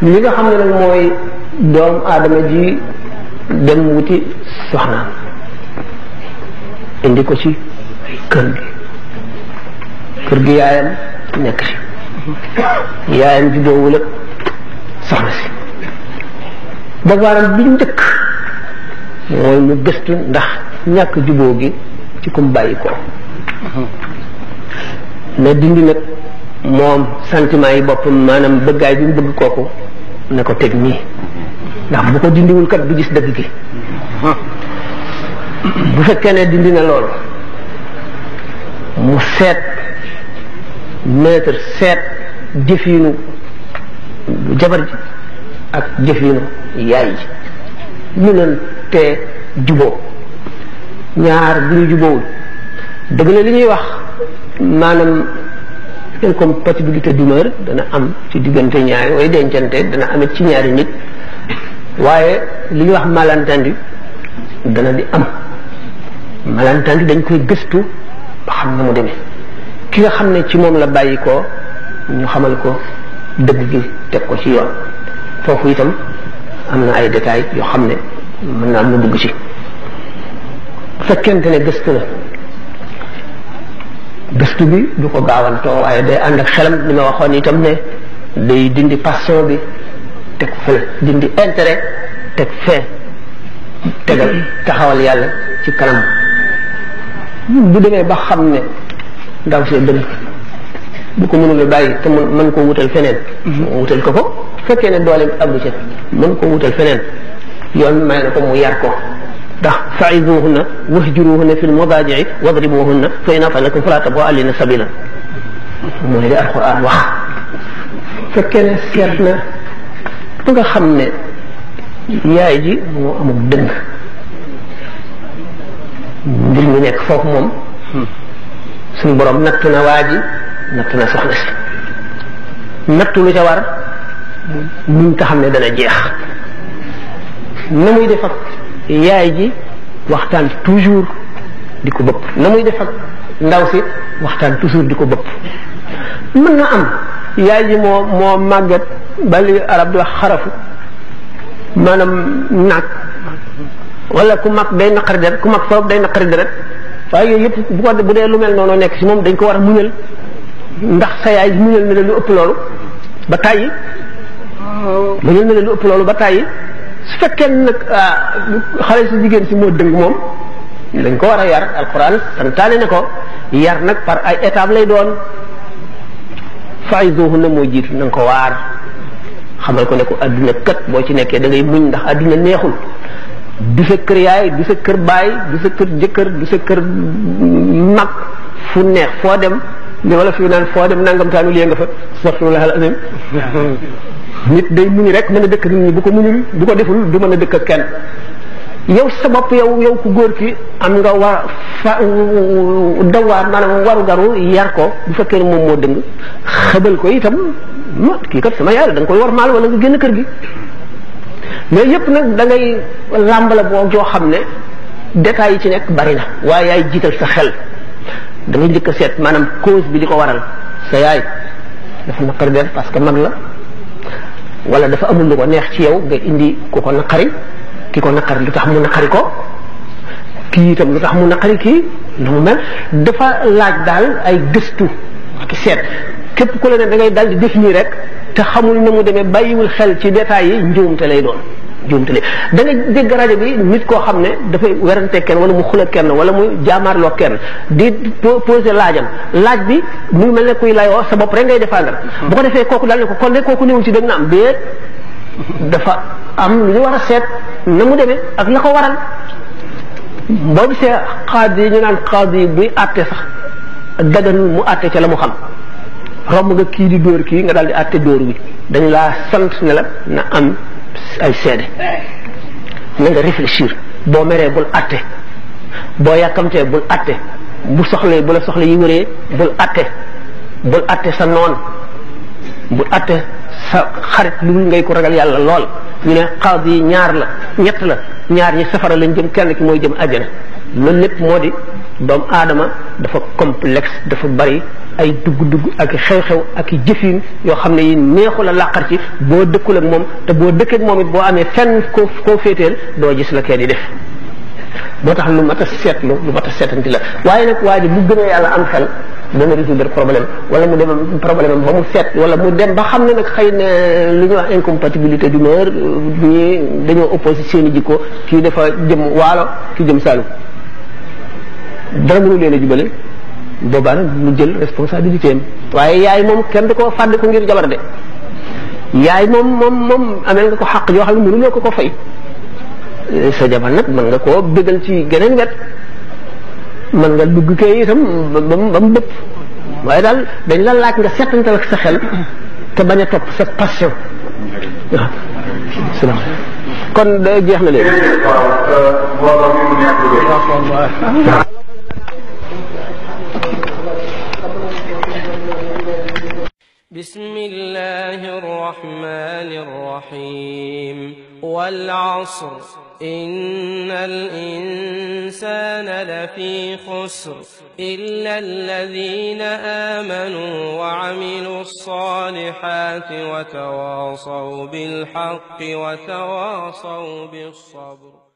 li nga xam ne nag mooy doomu aadama ji dem wuti soxnaam indi ko ci kër gi yaayam nekk ci yaayam ji boowul ak soxna si bavaaram bi njëkk mooy mu gëstu ndax ñàkk jubóo gi ci kum bàyyi ko ne dindi nag moom sentiment yi boppam maanaam bëggaay bi mu bëgg kooku ne ko teg nii ndax bu ko dindiwul kat du gis dëgg gi bu fekkee ne dindi na loolu mu seet seet jëfinu jabar ji ak jëfinu yaay ji ñu leen te juboo ñaar bu ñu jubóowul dëgg la li ñuy wax maanaam incompatibilité d'humeur dana am ci diggante ñaari way dencante dana amit ci ñaari nit waaye li ñuy wax malentendu dana di am malentendu dañ koy gëstu ba xam na mu demee ki nga xam ne ci moom la bàyyi ko ñu xamal ko dëgg gi teg ko ci yoon foofu itam am na ay détails yoo xam ne mën naa am na dugg ci fekkente ne gëstu la gëstu bi du ko gaawantoo waaye day ànd ak xelam li ma waxoon itam ne day dindi passion bi teg fële dindi intérêt teg fee tegal taxawal yàlla ci kanam bu demee ba xam ne ndaw see bëri bu ko mënula bàyyi te mën koo wutal feneen mu wutal ko fekkee ne dooleem àggu ci mën koo wutal feneen yoon may na ko mu yar ko ndax fa'izuhunna wahjuruhunna fil madaaji'i wadribuhunna fa in ata'nakum lakum falaa tabghaw alayhinna sabiila mooy li alquran wax fekkee ne seet na ba nga xam ne yaay ji moo amul dëng mbir mi nekk foofu moom suñu borom nattu na waa ji nattu na soxna si nattu lu ca war muñ ko xam ne dana jeex na muy def ak yaay ji waxtaan toujours di ko bëpp na muy def ak ndaw si waxtaan toujours di ko bëpp mën na am yaay ji moo màgget ba li arab di wax xarafu maanaam naag wala ku mag day naqari deret ku mag foofu day naqari deret waaye yooyu yëpp bu dee lu mel noonu nekk si moom dañ ko war a muñal ndax sa yaay muñal na la lu ëpp loolu ba tàyyi muñal na la lu ëpp loolu ba tàyyi su fekkee nag xale si jigéen si moo dëng moom dañ ko war a yar alquran santaane ne ko yar nag par ay étape lay doon fa'izuhunna moo jiitu na nga ko waar xamal ko ne ko adduna kat boo ci nekkee da ngay muñ ndax adduna neexul du sa kër yaay du sa kër baay du sa kër jëkkër du sa kër mag fu neex foo dem li wala fi naan foo dem nangam taanu lii nga fa astaghfirullah al-azim nit day muñ rek mën a dëkk nit ñi bu ko muñul bu ko deful du mën a dëkk ak kenn yow sa bopp yow ku góor ki am nga war dawaar maanaam waru garu yar ko bu fekkee ne moom moo dëng xëbal ko itam kii kat sama yaay la da nga koy war maal wala nga génn kër gi mais yëpp nag da ngay làmb la boo joo xam ne détails yi ci nekk bari na waaye yaay jiital sa xel da ngay njëkk a seet maanaam cause bi di ko waral sa yaay dafa naqari der parce que mag la wala dafa amul lu ko neex ci yow nga indi ku ko naqari ki ko naqari lu tax mu naqari ko kii itam lu tax mu naqari kii lu mu mel dafa laaj daal ay gëstu ak seet képp ku la ne da ngay dal di def nii rek te xamul na mu demee bàyyiwul xel ci détails yi njuumte lay doon njuumte lay da nga dégg rajo bi nit koo xam ne dafay werante kenn wala mu xula kenn wala mu jaamaarloo kenn di poser laaj bi mu ngi mel ne kuy layoo sa bopp rek ngay défendre bu ko defee kooku daal ne ko kon de kooku néewul ci dëgg na am déet dafa am lu ñu war a seet na mu demee ak la ko waral boo gisee xaadi yi ñu naan xaadi buy àtte sax daganul mu àtte ca la mu xam romb nga kii di dóor kii nga daal di àtte dóor wi dañ laa sant ne la na am ay seede na nga réfléchir boo meree bul àtte boo yàkkamtee bul àtte bu la soxla yi wëree bul àtte sa noon bul àtte sa xarit lu ngay ko ragal yàlla lool ñu ne xaadi yi ñett la ñaar ñi safara lañ jëm kenn ki mooy jëm àjjana loolu lépp moo di doomu aadama dafa complexe dafa bari ay dugg-dugg ak xew-xew ak jëfin yoo xam ne yi neexu la làqar ci boo dëkkul ak moom te boo dëkkee ak moom it boo amee fenn koo féeteel doo gis la kee di def moo tax lu mat a seetlu lu mat a seetanti la waaye nag waa ji bu gënee yàlla am xel dana résoudre problème wala mu dem problème am ba mu seet wala mu dem ba xam ne nag xëy na lu ñuy wax incompatibilité d'humeur ñii dañoo opposé seen i jikko kii dafa jëm waalo kii jëm Saalum dara mënu leen a jubale boobaa nag mu jël responsabilité am waaye yaay moom kenn du ko fàdd ko ngir jabar de yaay moom amel nga ko xaq yoo xam ne mënuloo ko fay sa jabar nag mën nga koo bégal ci geneen wet mën nga dugg kay itam ba mu bëpp waaye daal dañ la laaj nga settantal ak sa xel te bañ a topp sa passion waaw salaam kon da jeex na léegi بسم الله الرحمن الرحيم والعصر إن الإنسان لفي خسر إلا الذين آمنوا وعملوا الصالحات وتواصوا بالحق وتواصوا بالصبر